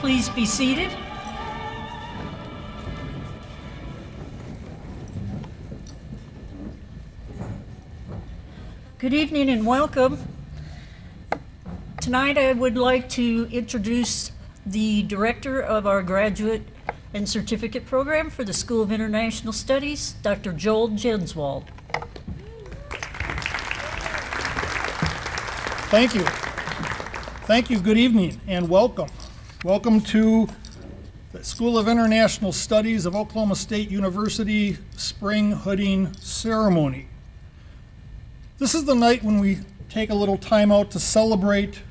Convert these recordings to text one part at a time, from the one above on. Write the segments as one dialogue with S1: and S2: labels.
S1: please be seated. Good evening and welcome. Tonight I would like to introduce the director of our graduate and certificate program for the School of International Studies, Dr. Joel Jenswald.
S2: Thank you. Thank you. Good evening and welcome. Welcome to the School of International Studies of Oklahoma State University Spring Hooding Ceremony. This is the night when we take a little time out to celebrate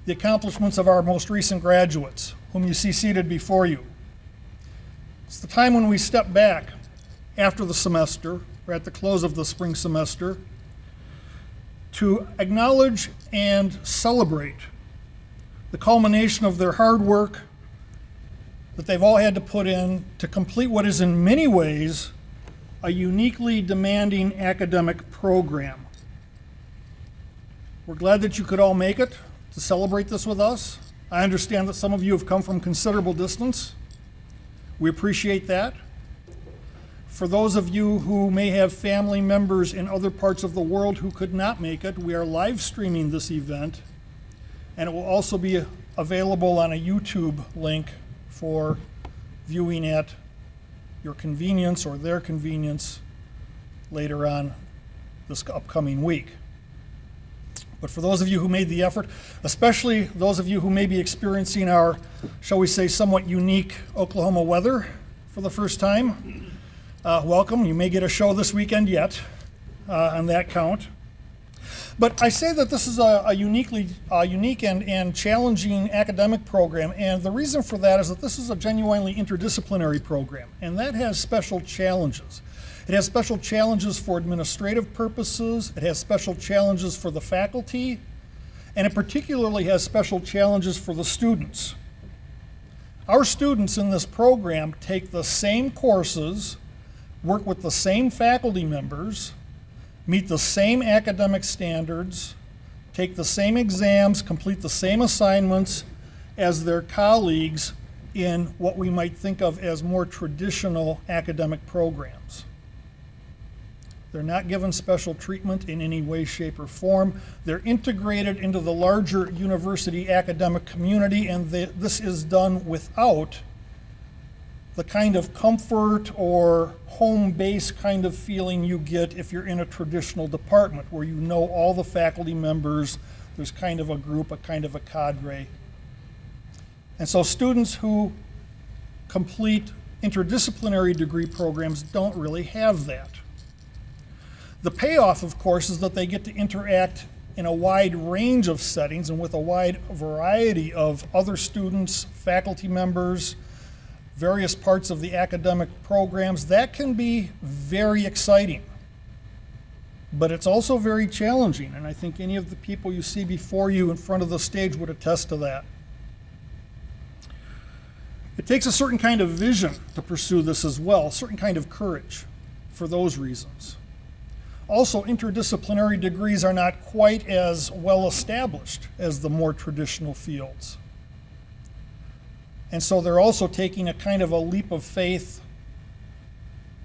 S2: the accomplishments of our most recent graduates, whom you see seated before you. It's the time when we step back after the semester, or at the close of the spring semester, to acknowledge and celebrate the culmination of their hard work that they've all had to put in to complete what is in many ways a uniquely demanding academic program. We're glad that you could all make it to celebrate this with us. I understand that some of you have come from considerable distance. We appreciate that. For those of you who may have family members in other parts of the world who could not make it, we are live streaming this event, and it will also be available on a YouTube link for viewing at your convenience or their convenience later on this upcoming week. But for those of you who made the effort, especially those of you who may be experiencing our, shall we say, somewhat unique Oklahoma weather for the first time, welcome. You may get a show this weekend yet on that count. But I say that this is a unique and challenging academic program, and the reason for that is that this is a genuinely interdisciplinary program, and that has special challenges. It has special challenges for administrative purposes, it has special challenges for the faculty, and it particularly has special challenges for the students. Our students in this program take the same courses, work with the same faculty members, meet the same academic standards, take the same exams, complete the same assignments as their colleagues in what we might think of as more traditional academic programs. They're not given special treatment in any way, shape, or form. They're integrated into the larger university academic community, and this is done without the kind of comfort or home base kind of feeling you get if you're in a traditional department where you know all the faculty members, there's kind of a group, a kind of a cadre. And so students who complete interdisciplinary degree programs don't really have that. The payoff, of course, is that they get to interact in a wide range of settings and with a wide variety of other students, faculty members, various parts of the academic programs. That can be very exciting, but it's also very challenging, and I think any of the people you see before you in front of the stage would attest to that. It takes a certain kind of vision to pursue this as well, a certain kind of courage for those reasons. Also, interdisciplinary degrees are not quite as well established as the more traditional fields. And so they're also taking a kind of a leap of faith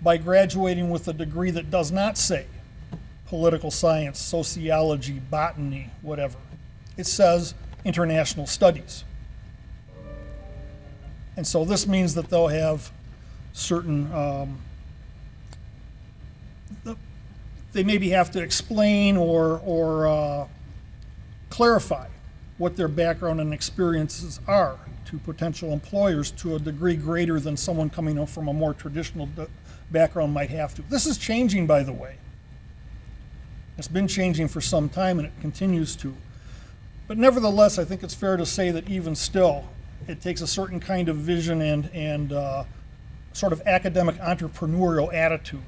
S2: by graduating with a degree that does not say political science, sociology, botany, whatever. It says international studies. And so this means that they'll have certain, they maybe have to explain or clarify what their background and experiences are to potential employers to a degree greater than someone coming from a more traditional background might have to. This is changing, by the way. It's been changing for some time and it continues to. But nevertheless, I think it's fair to say that even still, it takes a certain kind of vision and sort of academic entrepreneurial attitude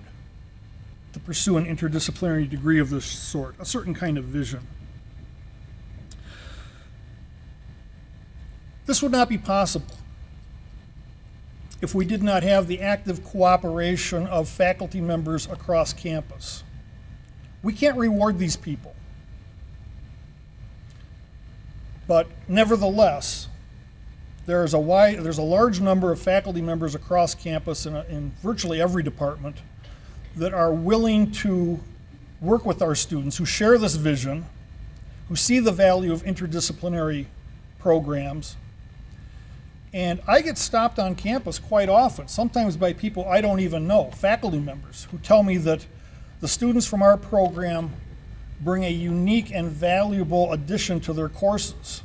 S2: to pursue an interdisciplinary degree of this sort, a certain kind of vision. This would not be possible if we did not have the active cooperation of faculty members across campus. We can't reward these people. But nevertheless, there's a large number of faculty members across campus in virtually every department that are willing to work with our students, who share this vision, who see the value of interdisciplinary programs. And I get stopped on campus quite often, sometimes by people I don't even know, faculty members, who tell me that the students from our program bring a unique and valuable addition to their courses.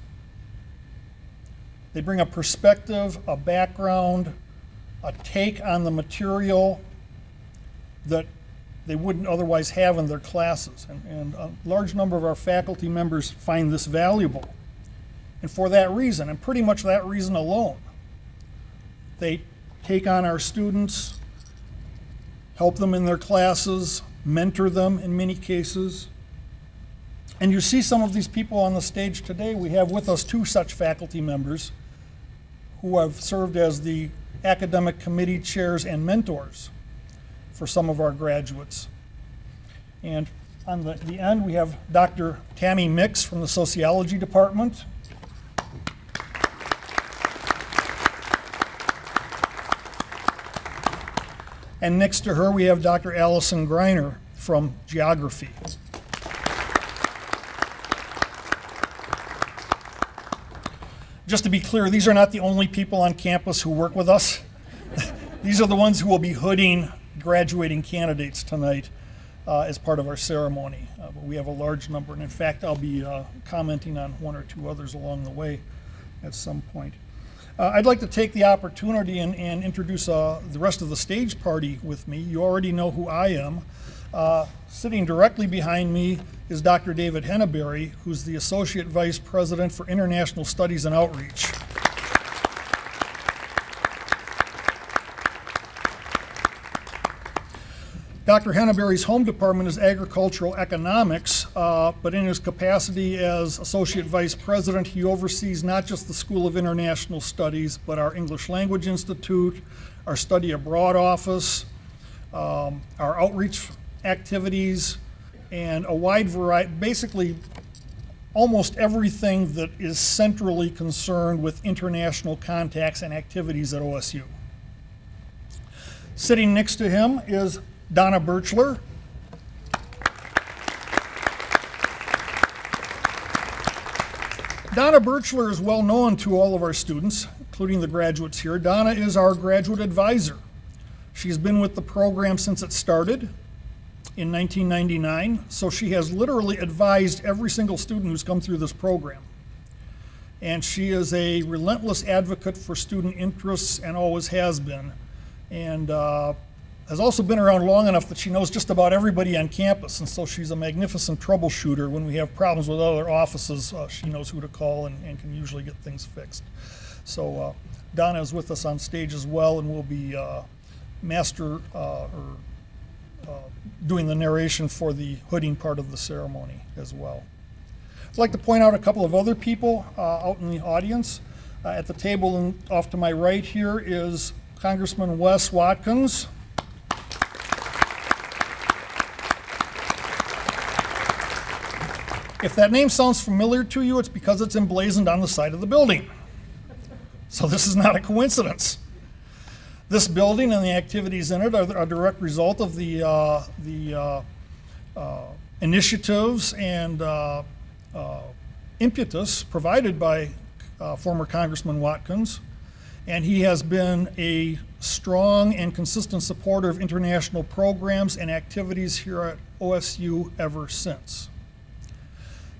S2: They bring a perspective, a background, a take on the material that they wouldn't otherwise have in their classes. And a large number of our faculty members find this valuable. And for that reason, and pretty much that reason alone, they take on our students, help them in their classes, mentor them in many cases. And you see some of these people on the stage today. We have with us 2 such faculty members who have served as the academic committee chairs and mentors for some of our graduates. And on the end, we have Dr. Tammy Mix from the sociology department. And next to her, we have Dr. Allison Greiner from geography. Just to be clear, these are not the only people on campus who work with us. These are the ones who will be hooding graduating candidates tonight as part of our ceremony. But we have a large number, and in fact, I'll be commenting on 1 or 2 others along the way at some point. I'd like to take the opportunity and introduce the rest of the stage party with me. You already know who I am. Sitting directly behind me is Dr. David Henneberry, who's the Associate Vice President for International Studies and Outreach. Dr. Henneberry's home department is agricultural economics, but in his capacity as Associate Vice President, he oversees not just the School of International Studies, but our English Language Institute, our Study Abroad Office, our outreach activities, and a wide variety, basically almost everything that is centrally concerned with international contacts and activities at OSU. Sitting next to him is Donna Birchler. Donna Birchler is well known to all of our students, including the graduates here. Donna is our graduate advisor. She's been with the program since it started in 1999, so she has literally advised every single student who's come through this program. And she is a relentless advocate for student interests and always has been. And has also been around long enough that she knows just about everybody on campus, and so she's a magnificent troubleshooter. When we have problems with other offices, she knows who to call and can usually get things fixed. So Donna is with us on stage as well, and will be doing the narration for the hooding part of the ceremony as well. I'd like to point out a couple of other people out in the audience. At the table and off to my right here is Congressman Wes Watkins. If that name sounds familiar to you, it's because it's emblazoned on the side of the building. So this is not a coincidence. This building and the activities in it are a direct result of the initiatives and impetus provided by former Congressman Watkins. And he has been a strong and consistent supporter of international programs and activities here at OSU ever since.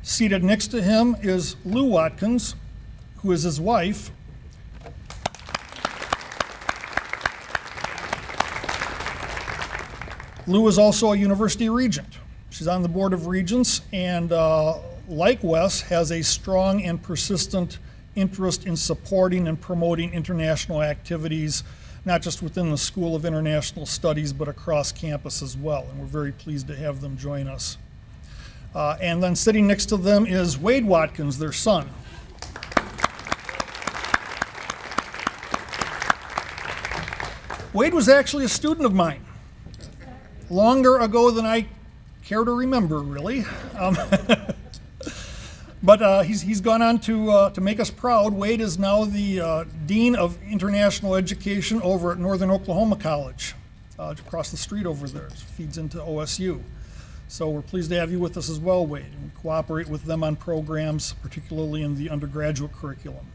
S2: Seated next to him is Lou Watkins, who is his wife. Lou is also a university regent. She's on the Board of Regents and, like Wes, has a strong and persistent interest in supporting and promoting international activities, not just within the School of International Studies, but across campus as well. And we're very pleased to have them join us. And then sitting next to them is Wade Watkins, their son. Wade was actually a student of mine, longer ago than I care to remember, really. But he's gone on to make us proud. Wade is now the Dean of International Education over at Northern Oklahoma College, across the street over there. It feeds into OSU. So we're pleased to have you with us as well, Wade. And we cooperate with them on programs, particularly in the undergraduate curriculum.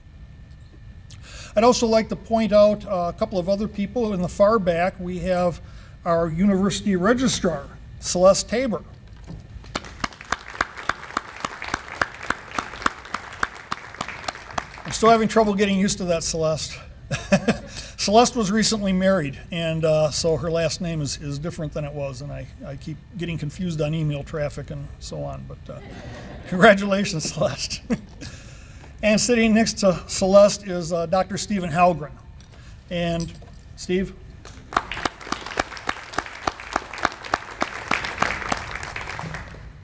S2: I'd also like to point out a couple of other people. In the far back, we have our university registrar, Celeste Tabor. I'm still having trouble getting used to that, Celeste. Celeste was recently married, and so her last name is different than it was, and I keep getting confused on email traffic and so on, but congratulations, Celeste. And sitting next to Celeste is Dr. Stephen Halgren. And Steve?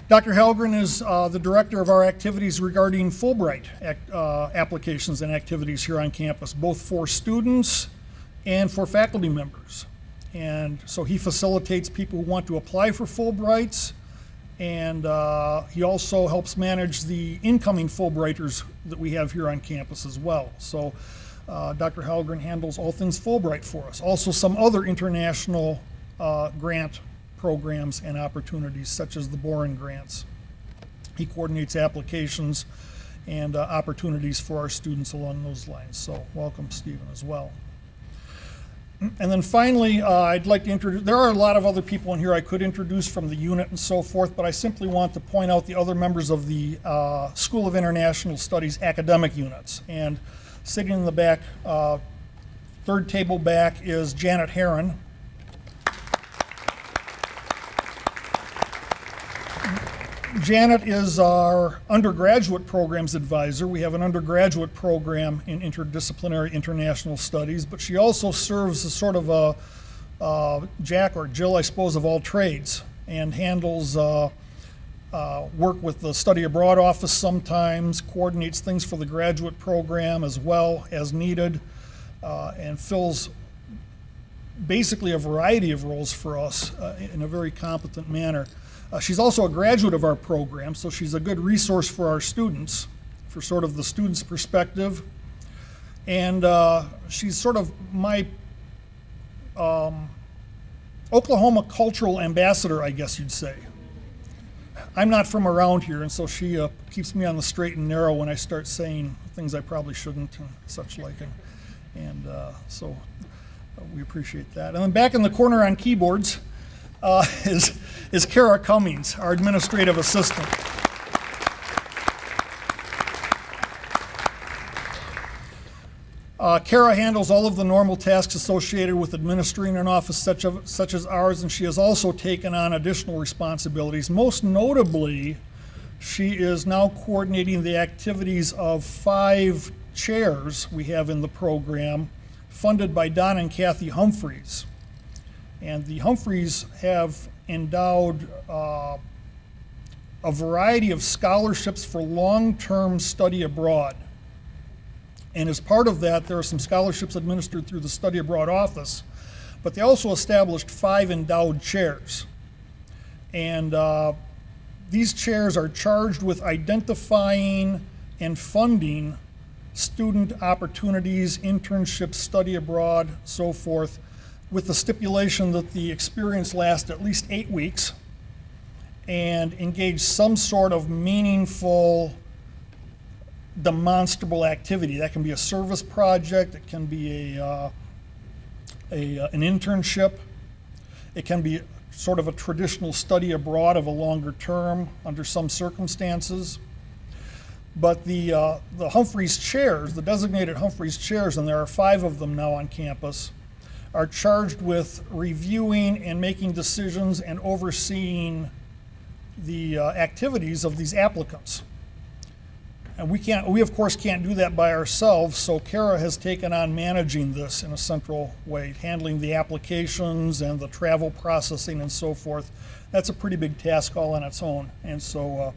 S2: Dr. Halgren is the director of our activities regarding Fulbright applications and activities here on campus, both for students and for faculty members. And so he facilitates people who want to apply for Fulbrights, and he also helps manage the incoming Fulbrighters that we have here on campus as well. So Dr. Halgren handles all things Fulbright for us. Also some other international grant programs and opportunities, such as the Boren grants. He coordinates applications and opportunities for our students along those lines. So welcome, Stephen, as well. And then finally, I'd like to introduce, there are a lot of other people in here I could introduce from the unit and so forth, but I simply want to point out the other members of the School of International Studies academic units. And sitting in the back, third table back, is Janet Herron. Janet is our undergraduate programs advisor. We have an undergraduate program in interdisciplinary international studies, but she also serves as sort of a Jack or Jill, I suppose, of all trades, and handles work with the study abroad office sometimes, coordinates things for the graduate program as well as needed, and fills basically a variety of roles for us in a very competent manner. She's also a graduate of our program, so she's a good resource for our students, for sort of the student's perspective. And she's sort of my Oklahoma cultural ambassador, I guess you'd say. I'm not from around here, and so she keeps me on the straight and narrow when I start saying things I probably shouldn't and such like. And so we appreciate that. And then back in the corner on keyboards, is Kara Cummings, our administrative assistant. Kara handles all of the normal tasks associated with administering an office such as ours, and she has also taken on additional responsibilities. Most notably, she is now coordinating the activities of 5 chairs we have in the program, funded by Don and Kathy Humphreys. And the Humphreys have endowed a variety of scholarships for long-term study abroad. And as part of that, there are some scholarships administered through the Study Abroad Office, but they also established 5 endowed chairs. And these chairs are charged with identifying and funding student opportunities, internships, study abroad, so forth, with the stipulation that the experience lasts at least 8 weeks and engage some sort of meaningful, demonstrable activity. That can be a service project, it can be an internship, it can be sort of a traditional study abroad of a longer term under some circumstances. But the Humphreys chairs, the designated Humphreys chairs, and there are 5 of them now on campus, are charged with reviewing and making decisions and overseeing the activities of these applicants. And we of course can't do that by ourselves, so Kara has taken on managing this in a central way, handling the applications and the travel processing and so forth. That's a pretty big task all on its own, and so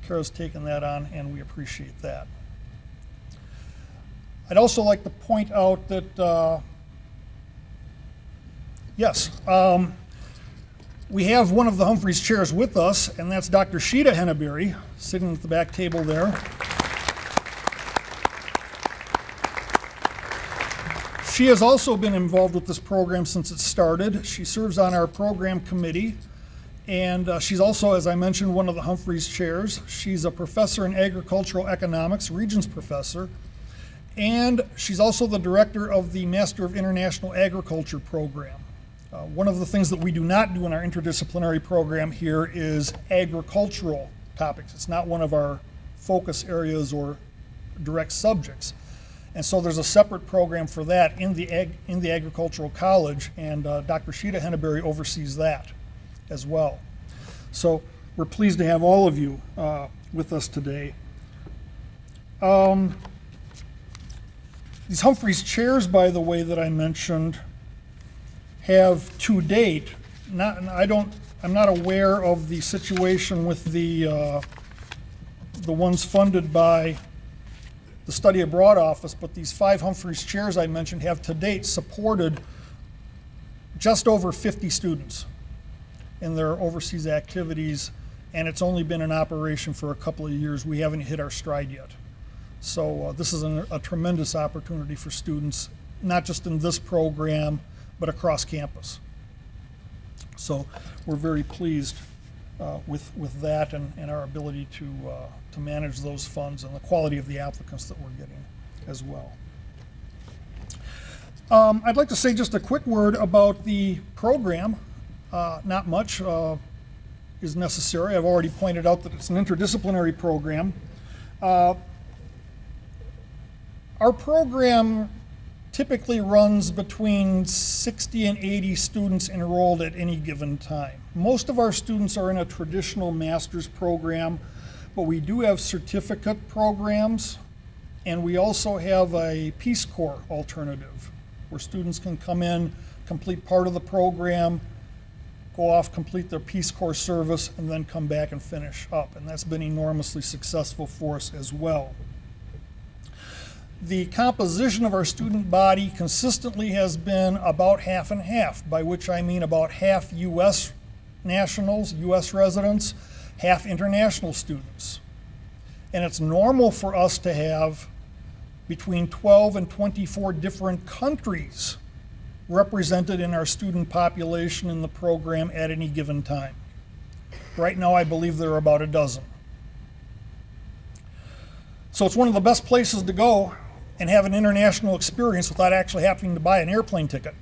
S2: Kara's taken that on, and we appreciate that. I'd also like to point out that We have one of the Humphreys chairs with us, and that's Dr. Sheeta Henneberry, sitting at the back table there. She has also been involved with this program since it started. She serves on our program committee, and she's also, as I mentioned, one of the Humphreys chairs. She's a professor in agricultural economics, Regents professor, and she's also the director of the Master of International Agriculture program. One of the things that we do not do in our interdisciplinary program here is agricultural topics. It's not one of our focus areas or direct subjects. And so there's a separate program for that in the agricultural college, and Dr. Sheeta Henneberry oversees that as well. So we're pleased to have all of you with us today. These Humphreys chairs, by the way, that I mentioned, have to date, I'm not aware of the situation with the ones funded by the Study Abroad Office, but these 5 Humphreys chairs I mentioned have to date supported just over 50 students in their overseas activities, and it's only been in operation for a couple of years. We haven't hit our stride yet. So this is a tremendous opportunity for students, not just in this program, but across campus. So we're very pleased with that and our ability to manage those funds and the quality of the applicants that we're getting as well. I'd like to say just a quick word about the program. Not much is necessary. I've already pointed out that it's an interdisciplinary program. Our program typically runs between 60 and 80 students enrolled at any given time. Most of our students are in a traditional master's program, but we do have certificate programs, and we also have a Peace Corps alternative where students can come in, complete part of the program, go off, complete their Peace Corps service, and then come back and finish up. And that's been enormously successful for us as well. The composition of our student body consistently has been about half and half, by which I mean about half U.S. nationals, U.S. residents, half international students. And it's normal for us to have between 12 and 24 different countries represented in our student population in the program at any given time. Right now, I believe there are about a dozen. So it's one of the best places to go and have an international experience without actually having to buy an airplane ticket.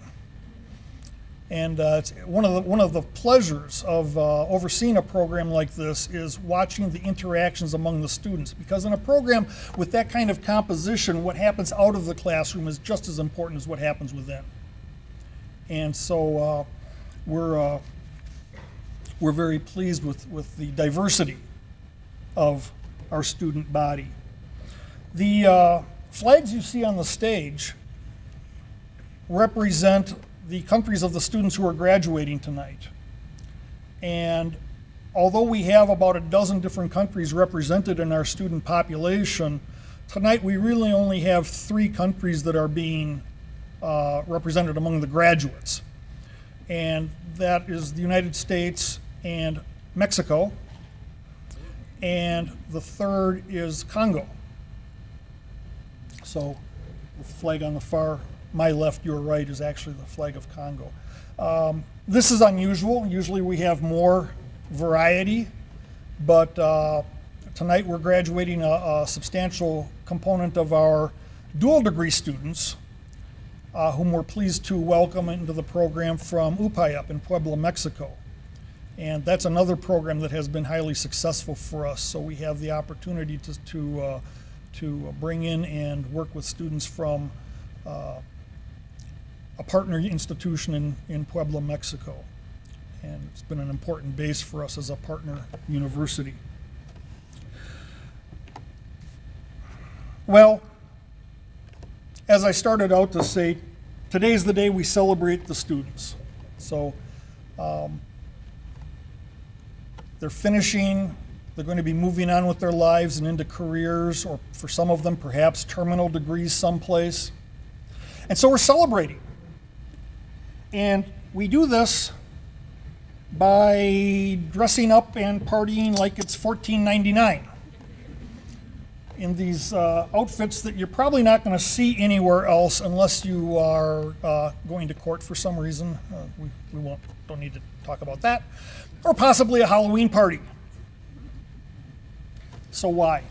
S2: And it's one of the pleasures of overseeing a program like this is watching the interactions among the students. Because in a program with that kind of composition, what happens out of the classroom is just as important as what happens within. And so we're very pleased with the diversity of our student body. The flags you see on the stage represent the countries of the students who are graduating tonight. And although we have about a dozen different countries represented in our student population, tonight we really only have 3 countries that are being represented among the graduates. And that is the United States and Mexico, and the third is Congo. So the flag on the far, my left, your right, is actually the flag of Congo. This is unusual. Usually we have more variety, but tonight we're graduating a substantial component of our dual degree students, whom we're pleased to welcome into the program from Upayup in Puebla, Mexico. And that's another program that has been highly successful for us, so we have the opportunity to bring in and work with students from a partner institution in Puebla, Mexico. And it's been an important base for us as a partner university. Well, as I started out to say, today's the day we celebrate the students. So they're finishing. They're going to be moving on with their lives and into careers, or for some of them, perhaps terminal degrees someplace. And so we're celebrating. And we do this by dressing up and partying like it's $14.99 in these outfits that you're probably not going to see anywhere else unless you are going to court for some reason. We don't need to talk about that. Or possibly a Halloween party. So why?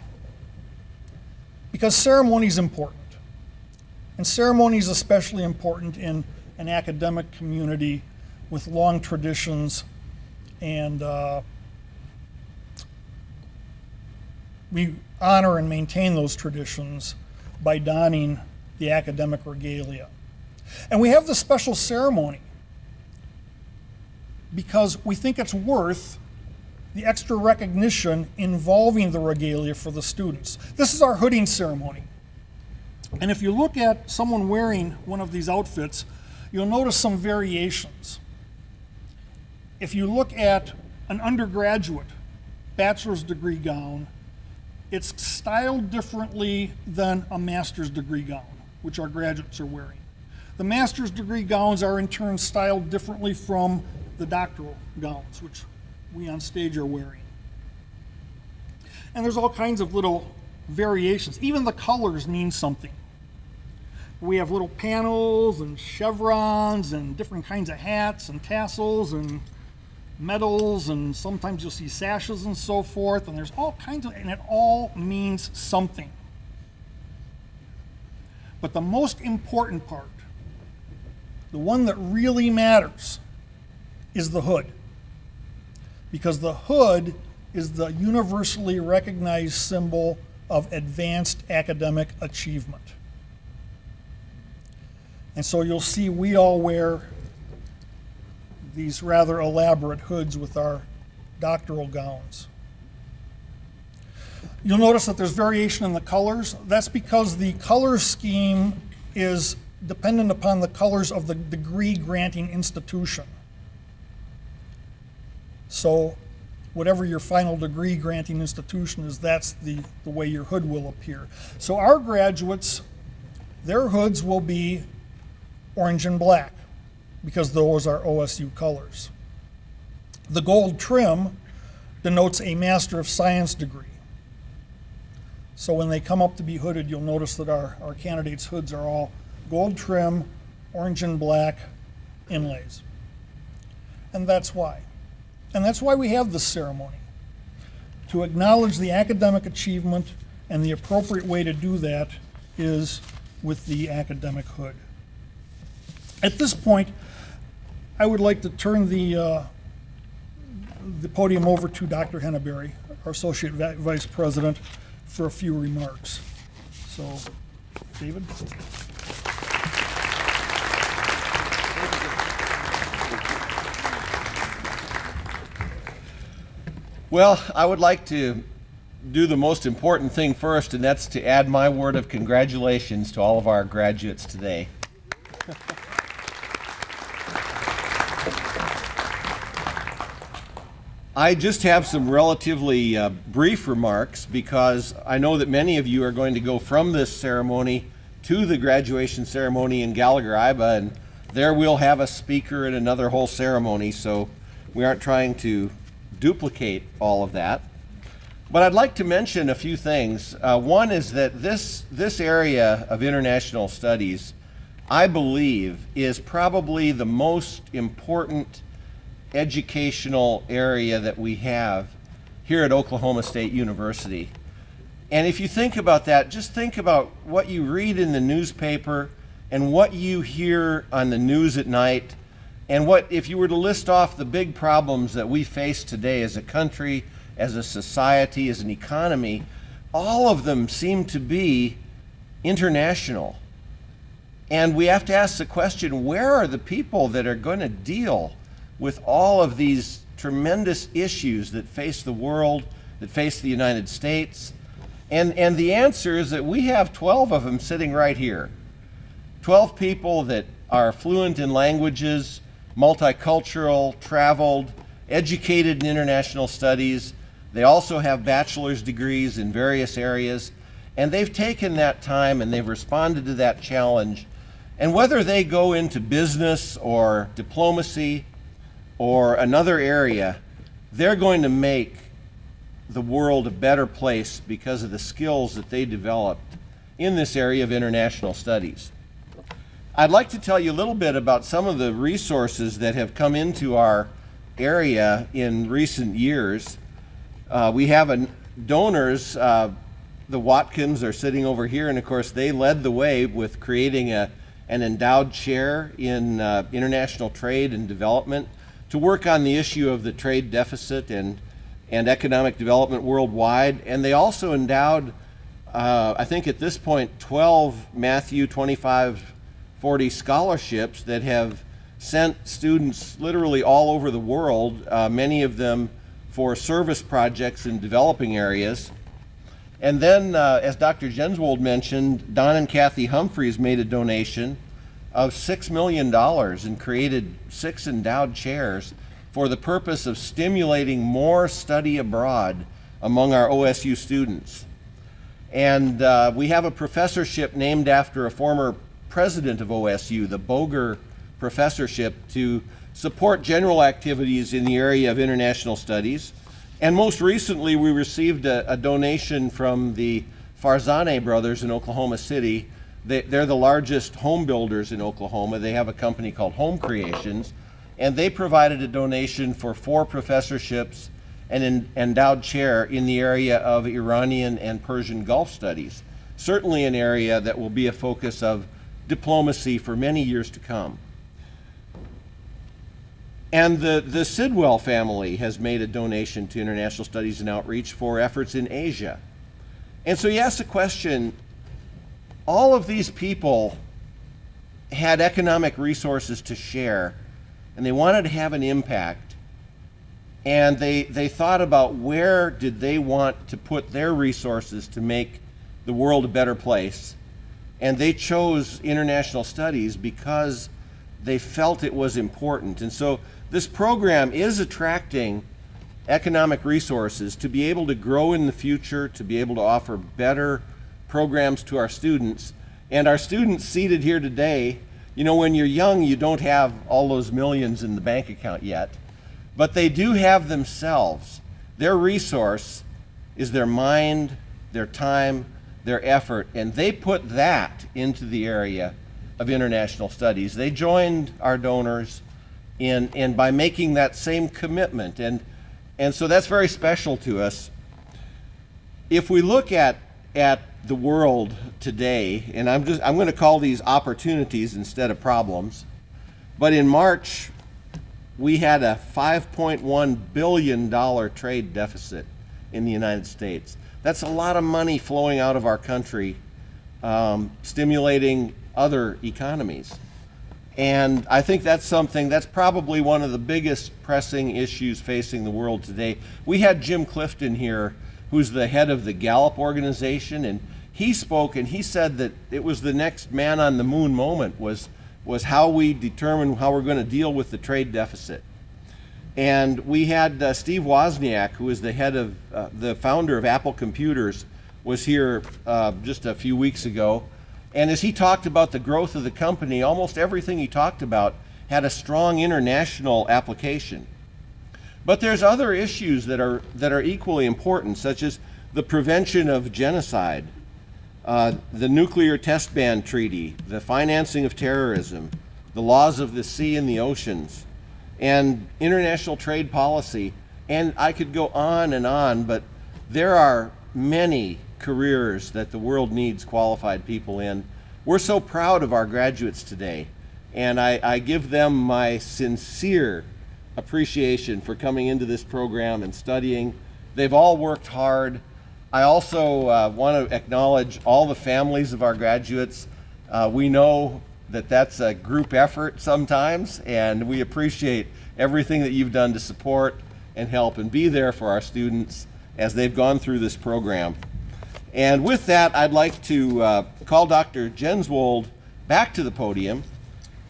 S2: Because ceremony is important. And ceremony is especially important in an academic community with long traditions, and we honor and maintain those traditions by donning the academic regalia. And we have this special ceremony because we think it's worth the extra recognition involving the regalia for the students. This is our hooding ceremony. And if you look at someone wearing one of these outfits, you'll notice some variations. If you look at an undergraduate bachelor's degree gown, it's styled differently than a master's degree gown, which our graduates are wearing. The master's degree gowns are in turn styled differently from the doctoral gowns, which we on stage are wearing. And there's all kinds of little variations. Even the colors mean something. We have little panels and chevrons and different kinds of hats and tassels and medals, and sometimes you'll see sashes and so forth, and there's all kinds of, and it all means something. But the most important part, the one that really matters, is the hood. Because the hood is the universally recognized symbol of advanced academic achievement. And so you'll see we all wear these rather elaborate hoods with our doctoral gowns. You'll notice that there's variation in the colors. That's because the color scheme is dependent upon the colors of the degree granting institution. So whatever your final degree granting institution is, that's the way your hood will appear. So our graduates, their hoods will be orange and black, because those are OSU colors. The gold trim denotes a Master of Science degree. So when they come up to be hooded, you'll notice that our candidates' hoods are all gold trim, orange and black inlays. And that's why. And that's why we have this ceremony, to acknowledge the academic achievement, and the appropriate way to do that is with the academic hood. At this point, I would like to turn the podium over to Dr. Henneberry, our Associate Vice President, for a few remarks. So, David?
S3: Well, I would like to do the most important thing first, and that's to add my word of congratulations to all of our graduates today. I just have some relatively brief remarks, because I know that many of you are going to go from this ceremony to the graduation ceremony in Gallagher-Iba, and there we'll have a speaker and another whole ceremony, so we aren't trying to duplicate all of that. But I'd like to mention a few things. One is that this area of international studies, I believe, is probably the most important educational area that we have here at Oklahoma State University. And if you think about that, just think about what you read in the newspaper and what you hear on the news at night, and what, if you were to list off the big problems that we face today as a country, as a society, as an economy, all of them seem to be international. And we have to ask the question, where are the people that are going to deal with all of these tremendous issues that face the world, that face the United States? And the answer is that we have 12 of them sitting right here. 12 people that are fluent in languages, multicultural, traveled, educated in international studies. They also have bachelor's degrees in various areas, and they've taken that time and they've responded to that challenge. And whether they go into business or diplomacy or another area, they're going to make the world a better place because of the skills that they developed in this area of international studies. I'd like to tell you a little bit about some of the resources that have come into our area in recent years. We have donors, the Watkins are sitting over here, and of course they led the way with creating an endowed chair in international trade and development to work on the issue of the trade deficit and economic development worldwide. And they also endowed, I think at this point, 12 Matthew 2540 scholarships that have sent students literally all over the world, many of them for service projects in developing areas. And then, as Dr. Jenswold mentioned, Don and Kathy Humphreys made a donation of $6 million and created 6 endowed chairs for the purpose of stimulating more study abroad among our OSU students. And we have a professorship named after a former president of OSU, the Boger Professorship, to support general activities in the area of international studies. And most recently, we received a donation from the Farzaneh brothers in Oklahoma City. They're the largest home builders in Oklahoma. They have a company called Home Creations, and they provided a donation for 4 professorships and an endowed chair in the area of Iranian and Persian Gulf studies. Certainly an area that will be a focus of diplomacy for many years to come. And the Sidwell family has made a donation to International Studies and Outreach for efforts in Asia. And so you ask the question, all of these people had economic resources to share, and they wanted to have an impact. And they thought about where did they want to put their resources to make the world a better place. And they chose international studies because they felt it was important. And so this program is attracting economic resources to be able to grow in the future, to be able to offer better programs to our students. And our students seated here today, you know, when you're young, you don't have all those millions in the bank account yet, but they do have themselves. Their resource is their mind, their time, their effort, and they put that into the area of international studies. They joined our donors in by making that same commitment, and so that's very special to us. If we look at the world today, and I'm going to call these opportunities instead of problems, but in March we had a $5.1 billion trade deficit in the United States. That's a lot of money flowing out of our country, stimulating other economies. And I think that's something that's probably one of the biggest pressing issues facing the world today. We had Jim Clifton here, who's the head of the Gallup organization, and he spoke and he said that it was the next man on the moon moment was how we determine how we're going to deal with the trade deficit. And we had Steve Wozniak, who is the head of the founder of Apple Computers, was here just a few weeks ago. And as he talked about the growth of the company, almost everything he talked about had a strong international application. But there's other issues that are equally important, such as the prevention of genocide, the nuclear test ban treaty, the financing of terrorism, the laws of the sea and the oceans, and international trade policy. And I could go on, but there are many careers that the world needs qualified people in. We're so proud of our graduates today, and I give them my sincere appreciation for coming into this program and studying. They've all worked hard. I also want to acknowledge all the families of our graduates. We know that that's a group effort sometimes, and we appreciate everything that you've done to support and help and be there for our students as they've gone through this program. And with that, I'd like to call Dr. Jenswold back to the podium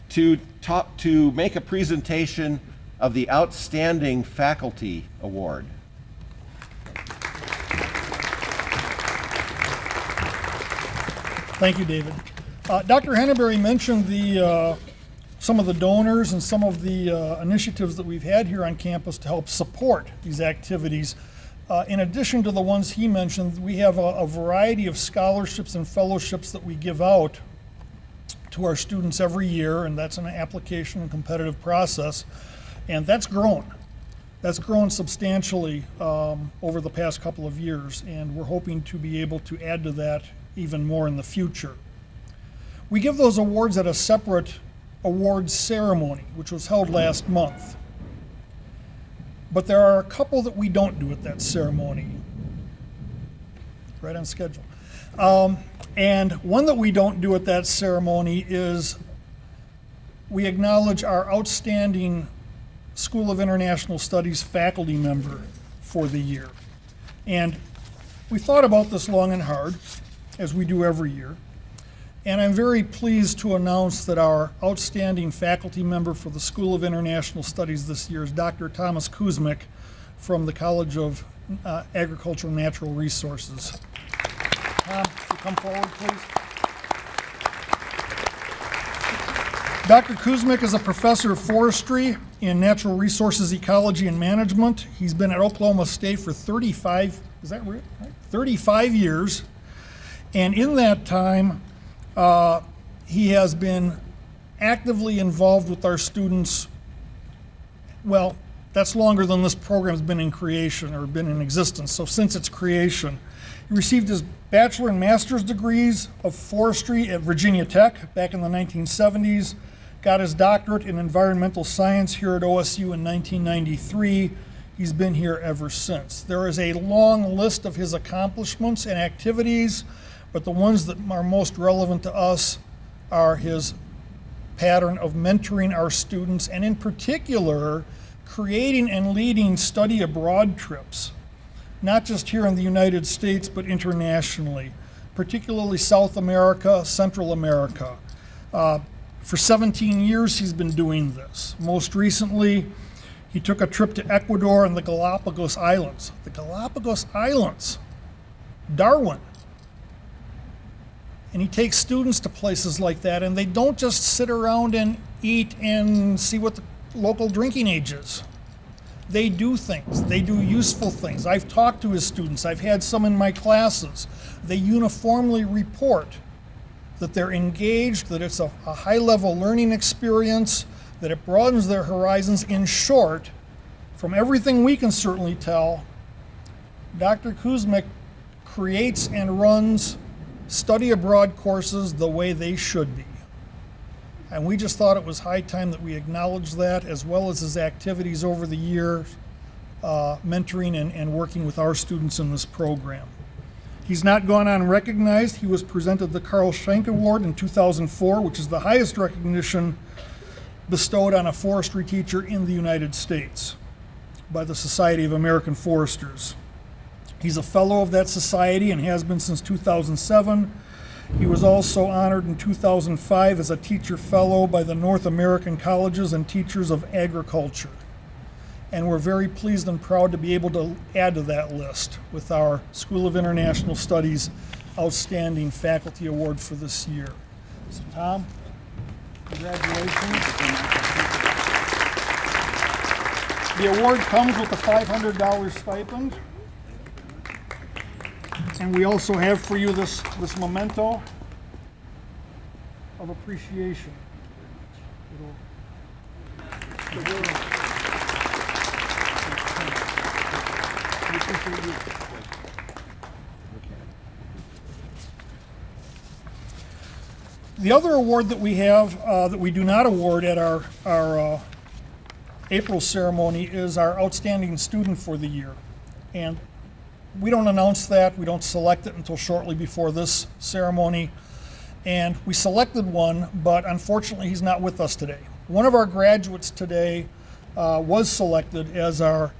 S3: to make a presentation of the Outstanding Faculty Award.
S2: Thank you, David. Dr. Henneberry mentioned the some of the donors and some of the initiatives that we've had here on campus to help support these activities. In addition to the ones he mentioned, we have a variety of scholarships and fellowships that we give out to our students every year, and that's an application and competitive process, and that's grown. That's grown substantially over the past couple of years, and we're hoping to be able to add to that even more in the future. We give those awards at a separate awards ceremony, which was held last month. But there are a couple that we don't do at that ceremony. Right on schedule. And one that we don't do at that ceremony is we acknowledge our outstanding School of International Studies faculty member for the year. And we thought about this long and hard, as we do every year. And I'm very pleased to announce that our outstanding faculty member for the School of International Studies this year is Dr. Thomas Kuzmic from the College of Agricultural and Natural Resources. Tom, you come forward, please. Dr. Kuzmic is a professor of forestry in natural resources ecology and management. He's been at Oklahoma State for 35 years. And in that time, he has been actively involved with our students. Well, that's longer than this program's been in creation or been in existence, so since its creation. He received his bachelor and master's degrees of forestry at Virginia Tech back in the 1970s, got his doctorate in environmental science here at OSU in 1993. He's been here ever since. There is a long list of his accomplishments and activities, but the ones that are most relevant to us are his pattern of mentoring our students, and in particular, creating and leading study abroad trips, not just here in the United States, but internationally, particularly South America, Central America. For 17 years, he's been doing this. Most recently, he took a trip to Ecuador and the Galapagos Islands. The Galapagos Islands, Darwin. And he takes students to places like that, and they don't just sit around and eat and see what the local drinking age is. They do things. They do useful things. I've talked to his students. I've had some in my classes. They uniformly report that they're engaged, that it's a high-level learning experience, that it broadens their horizons. In short, from everything we can certainly tell, Dr. Kuzmic creates and runs study abroad courses the way they should be. And we just thought it was high time that we acknowledge that, as well as his activities over the years, mentoring and working with our students in this program. He's not gone unrecognized. He was presented the Carl Schenk Award in 2004, which is the highest recognition bestowed on a forestry teacher in the United States by the Society of American Foresters. He's a fellow of that society and has been since 2007. He was also honored in 2005 as a teacher fellow by the North American Colleges and Teachers of Agriculture. And we're very pleased and proud to be able to add to that list with our School of International Studies Outstanding Faculty Award for this year. So Tom, congratulations. The award comes with a $500 stipend. And we also have for you this memento of appreciation. The other award that we have that we do not award at our April ceremony is our Outstanding Student for the year. And we don't announce that, we don't select it until shortly before this ceremony. And we selected one, but unfortunately he's not with us today. One of our graduates today was selected as our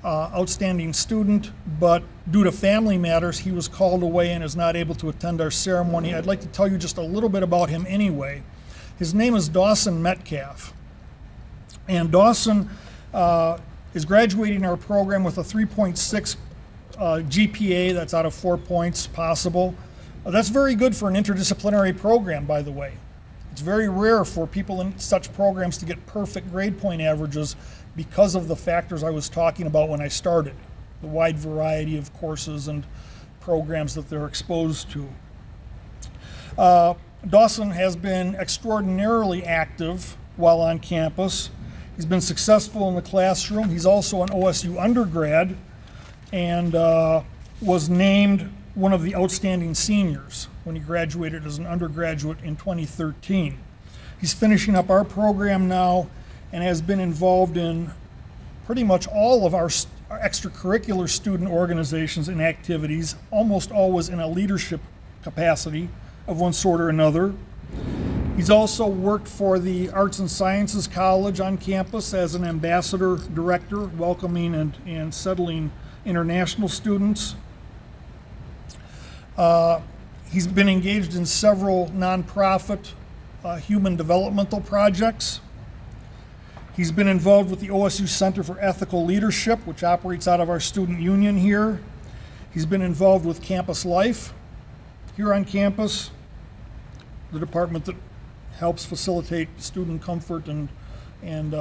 S2: outstanding student, but due to family matters, he was called away and is not able to attend our ceremony. I'd like to tell you just a little bit about him anyway. His name is Dawson Metcalf. And Dawson is graduating our program with a 3.6 GPA, that's out of 4 points possible. That's very good for an interdisciplinary program, by the way. It's very rare for people in such programs to get perfect grade point averages because of the factors I was talking about when I started, the wide variety of courses and programs that they're exposed to. Dawson has been extraordinarily active while on campus. He's been successful in the classroom. He's also an OSU undergrad and was named one of the outstanding seniors when he graduated as an undergraduate in 2013. He's finishing up our program now and has been involved in pretty much all of our extracurricular student organizations and activities, almost always in a leadership capacity of one sort or another. He's also worked for the Arts and Sciences College on campus as an ambassador director, welcoming and settling international students. He's been engaged in several nonprofit human developmental projects. He's been involved with the OSU Center for Ethical Leadership, which operates out of our student union here. He's been involved with Campus Life here on campus, the department that helps facilitate student comfort and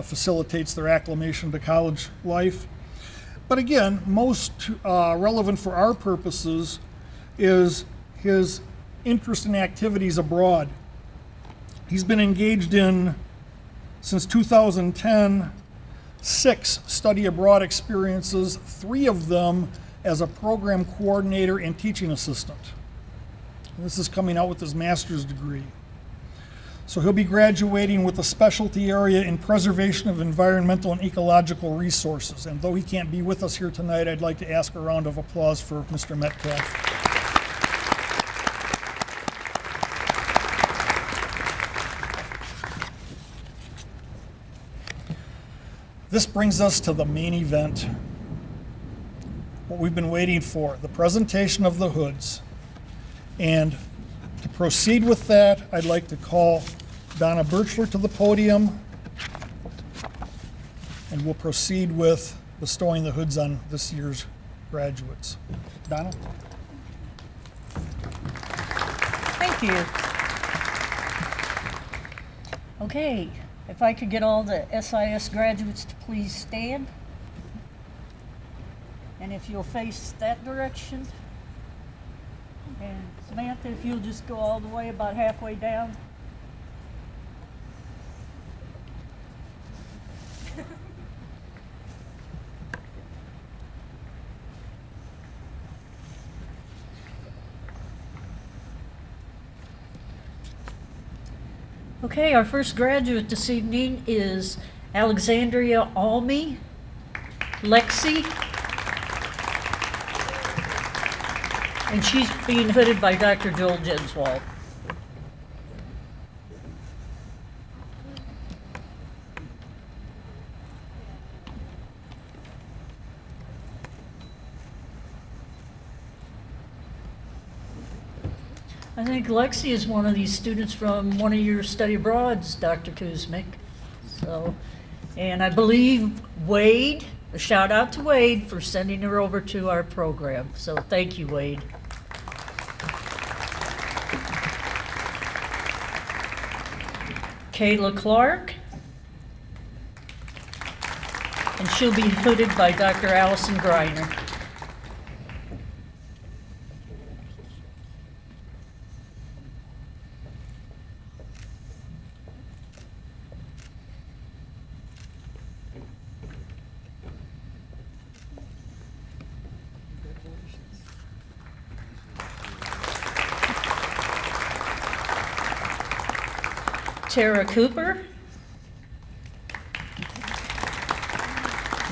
S2: facilitates their acclimation to college life. But again, most relevant for our purposes is his interest in activities abroad. He's been engaged in, since 2010, 6 study abroad experiences, 3 of them as a program coordinator and teaching assistant. And this is coming out with his master's degree. So he'll be graduating with a specialty area in preservation of environmental and ecological resources. And though he can't be with us here tonight, I'd like to ask a round of applause for Mr. Metcalf. This brings us to the main event, what we've been waiting for, the presentation of the hoods. And to proceed with that, I'd like to call Donna Birchler to the podium, and we'll proceed with bestowing the hoods on this year's graduates. Donna?
S1: Thank you. Okay, if I could get all the SIS graduates to please stand. And if you'll face that direction. And Samantha, if you'll just go all the way about halfway down. Okay, our first graduate this evening is Alexandria Almy, Lexi, and she's being hooded by Dr. Joel Jenswald. I think Lexi is one of these students from one of your study abroads, Dr. Kuzmic. So, and I believe Wade, a shout out to Wade for sending her over to our program. So thank you, Wade. Kayla Clark, and she'll be hooded by Dr. Allison Greiner. Tara Cooper,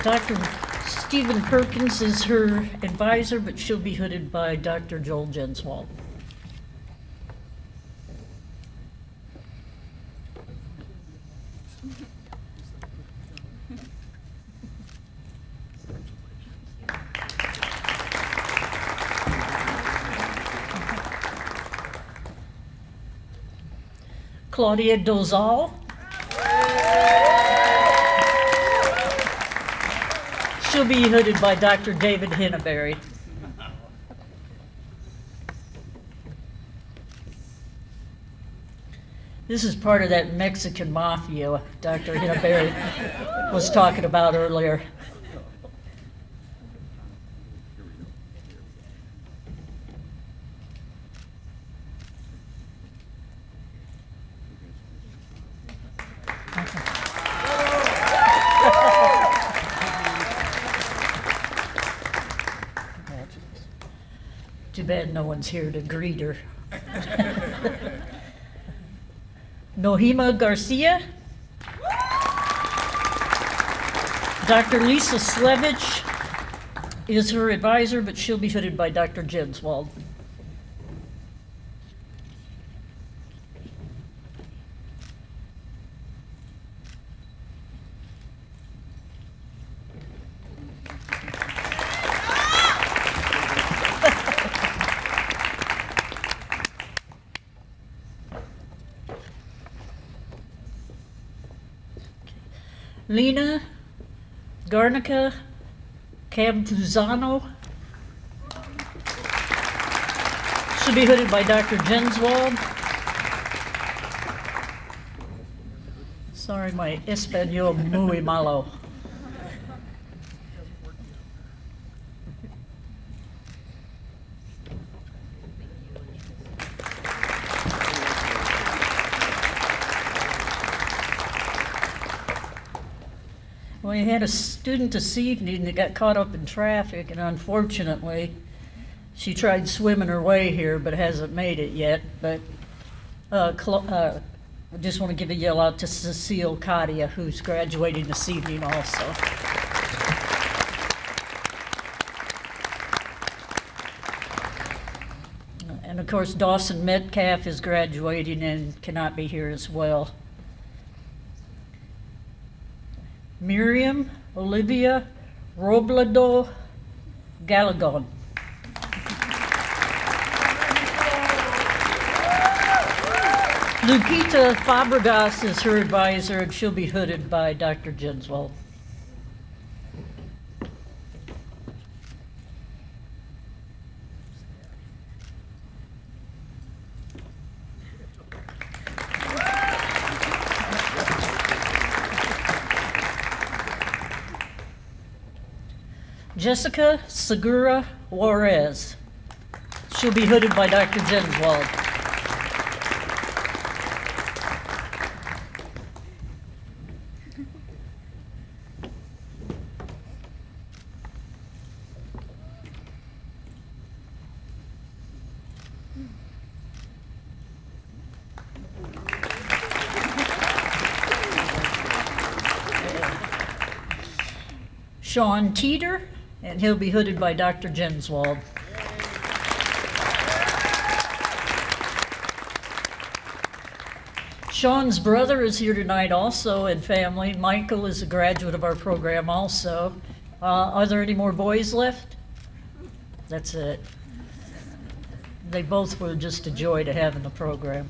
S1: Dr. Stephen Perkins is her advisor, but she'll be hooded by Dr. Joel Jenswald. Claudia Dozal. She'll be hooded by Dr. David Henneberry. This is part of that Mexican mafia Dr. Hinneberry was talking about earlier. Too bad no one's here to greet her. Nohima Garcia. Dr. Lisa Slevich is her advisor, but she'll be hooded by Dr. Jenswald. Lena Garnica Campuzano. Should be hooded by Dr. Jenswald. Sorry, my Espanol muy malo. We had a student this evening that got caught up in traffic, and unfortunately, she tried swimming her way here, but hasn't made it yet. But I just want to give a yell out to Cecile Kadia, who's graduating this evening also. And of course, Dawson Metcalf is graduating and cannot be here as well. Miriam Olivia Robledo Galagon. Lupita Fabregas is her advisor, and she'll be hooded by Dr. Jenswald. Jessica Segura Juarez. She'll be hooded by Dr. Jenswald. Sean Teeter, and he'll be hooded by Dr. Jenswald. Sean's brother is here tonight also, and family. Michael is a graduate of our program also. Are there any more boys left? That's it. They both were just a joy to have in the program.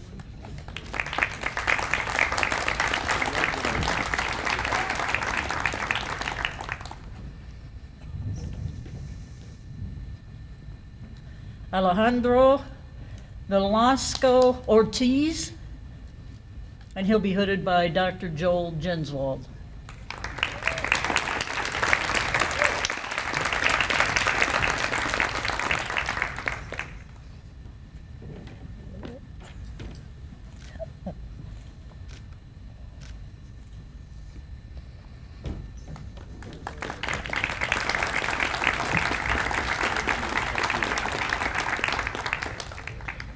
S1: Alejandro Velasco Ortiz, and he'll be hooded by Dr. Joel Jenswald.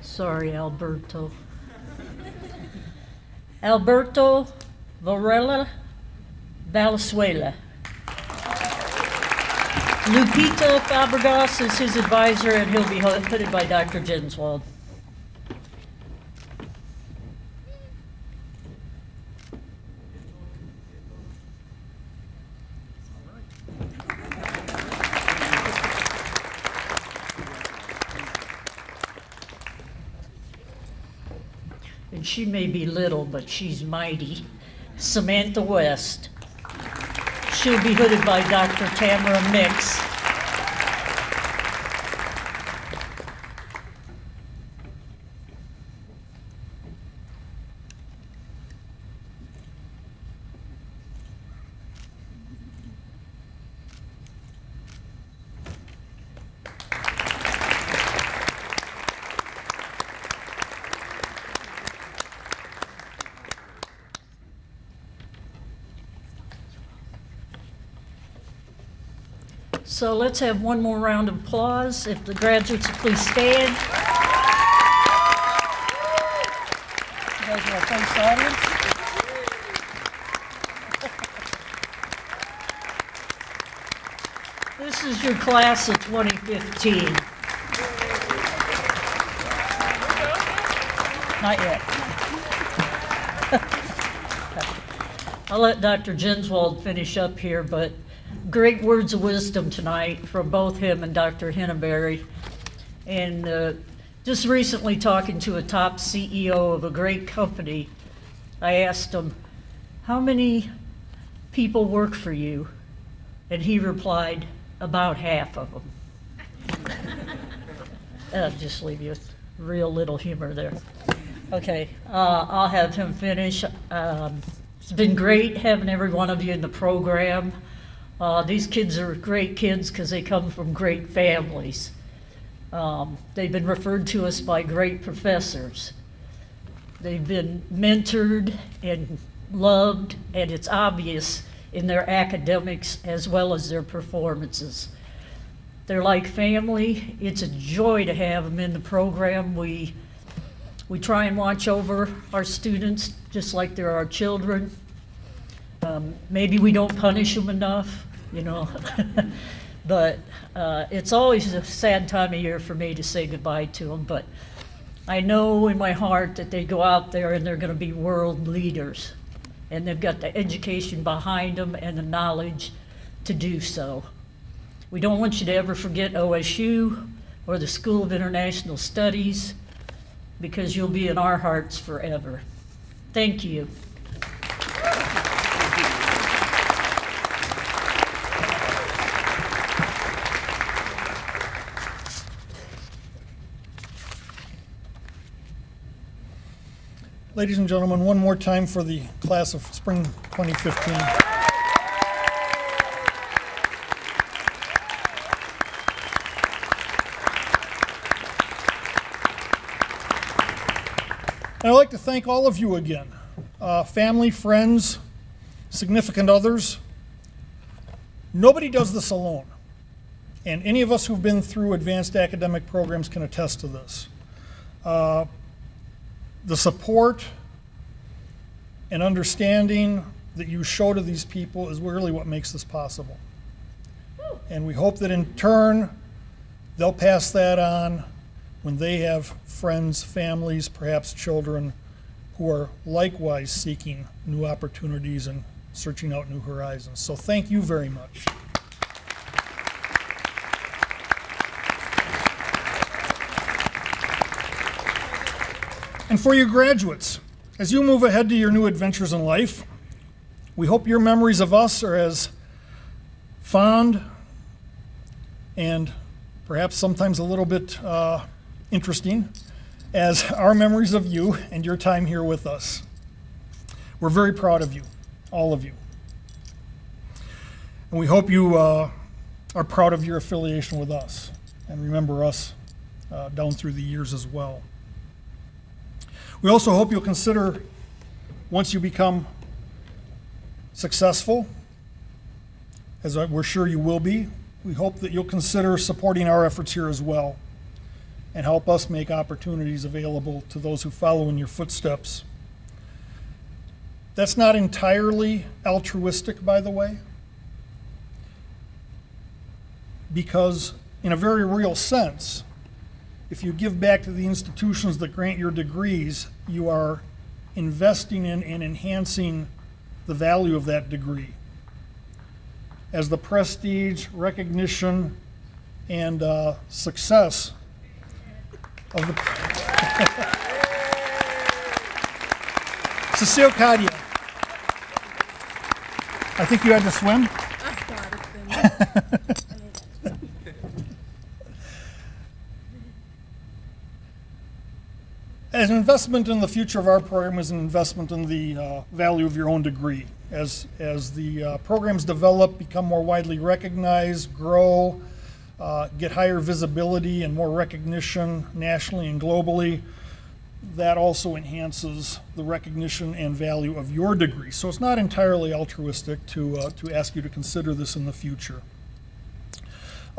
S1: Sorry, Alberto. Alberto Varela Valenzuela. Lupita Fabregas is his advisor, and he'll be hooded by Dr. Jenswald. And she may be little, but she's mighty. Samantha West. She'll be hooded by Dr. Tamara Mix. So let's have one more round of applause. If the graduates would please stand. You guys want to thank the audience? This is your class of 2015. Not yet. I'll let Dr. Jenswald finish up here, but great words of wisdom tonight from both him and Dr. Henneberry. And just recently talking to a top CEO of a great company, I asked him, how many people work for you? And he replied, about half of them. I'll just leave you with real little humor there. Okay, I'll have him finish. It's been great having every one of you in the program. These kids are great kids because they come from great families. They've been referred to us by great professors. They've been mentored and loved, and it's obvious in their academics as well as their performances. They're like family. It's a joy to have them in the program. We try and watch over our students just like they're our children. Maybe we don't punish them enough, you know, but it's always a sad time of year for me to say goodbye to them. But I know in my heart that they go out there and they're going to be world leaders, and they've got the education behind them and the knowledge to do so. We don't want you to ever forget OSU or the School of International Studies, because you'll be in our hearts forever. Thank you.
S2: Ladies and gentlemen, one more time for the class of spring 2015. And I'd like to thank all of you again, family, friends, significant others. Nobody does this alone. And any of us who've been through advanced academic programs can attest to this. The support and understanding that you show to these people is really what makes this possible. And we hope that in turn, they'll pass that on when they have friends, families, perhaps children who are likewise seeking new opportunities and searching out new horizons. So thank you very much. And for your graduates, as you move ahead to your new adventures in life, we hope your memories of us are as fond and perhaps sometimes a little bit interesting as our memories of you and your time here with us. We're very proud of you, all of you. And we hope you are proud of your affiliation with us and remember us down through the years as well. We also hope you'll consider, once you become successful, as we're sure you will be, we hope that you'll consider supporting our efforts here as well and help us make opportunities available to those who follow in your footsteps. That's not entirely altruistic, by the way, because in a very real sense, if you give back to the institutions that grant your degrees, you are investing in and enhancing the value of that degree, as the prestige, recognition, and success of the Cecile Cadia. I think you had to swim. As an investment in the future of our program is an investment in the value of your own degree. As the programs develop, become more widely recognized, grow, get higher visibility and more recognition nationally and globally, that also enhances the recognition and value of your degree. So it's not entirely altruistic to ask you to consider this in the future.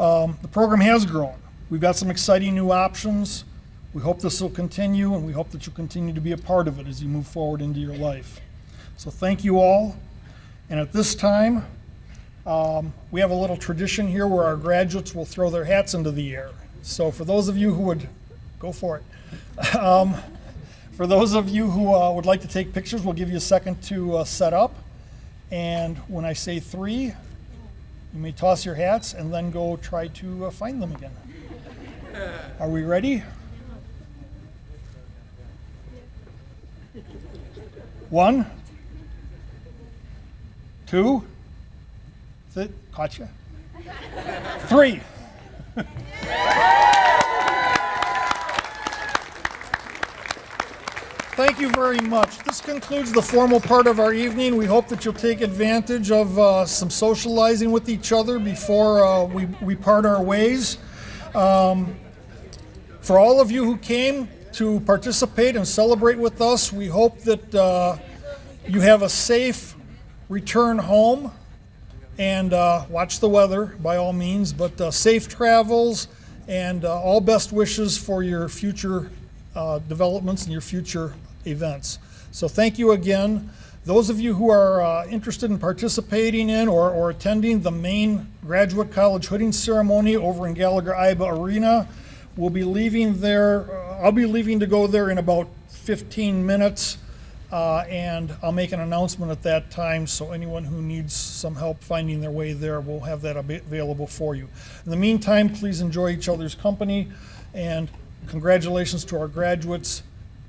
S2: The program has grown. We've got some exciting new options. We hope this will continue, and we hope that you'll continue to be a part of it as you move forward into your life. So thank you all. And at this time, we have a little tradition here where our graduates will throw their hats into the air. So for those of you who would, go for it. For those of you who would like to take pictures, we'll give you a second to set up. And when I say 3, you may toss your hats and then go try to find them again. Are we ready? 1, 2, caught you. 3. Thank you very much. This concludes the formal part of our evening. We hope that you'll take advantage of some socializing with each other before we part our ways. For all of you who came to participate and celebrate with us, we hope that you have a safe return home, and watch the weather by all means, but safe travels and all best wishes for your future developments and your future events. So thank you again. Those of you who are interested in participating in or attending the main graduate college hooding ceremony over in Gallagher-Iba Arena, we'll be leaving there. I'll be leaving to go there in about 15 minutes, and I'll make an announcement at that time, so anyone who needs some help finding their way there, we'll have that available for you. In the meantime, please enjoy each other's company, and congratulations to our graduates.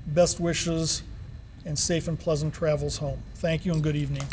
S2: Best wishes and safe and pleasant travels home. Thank you and good evening.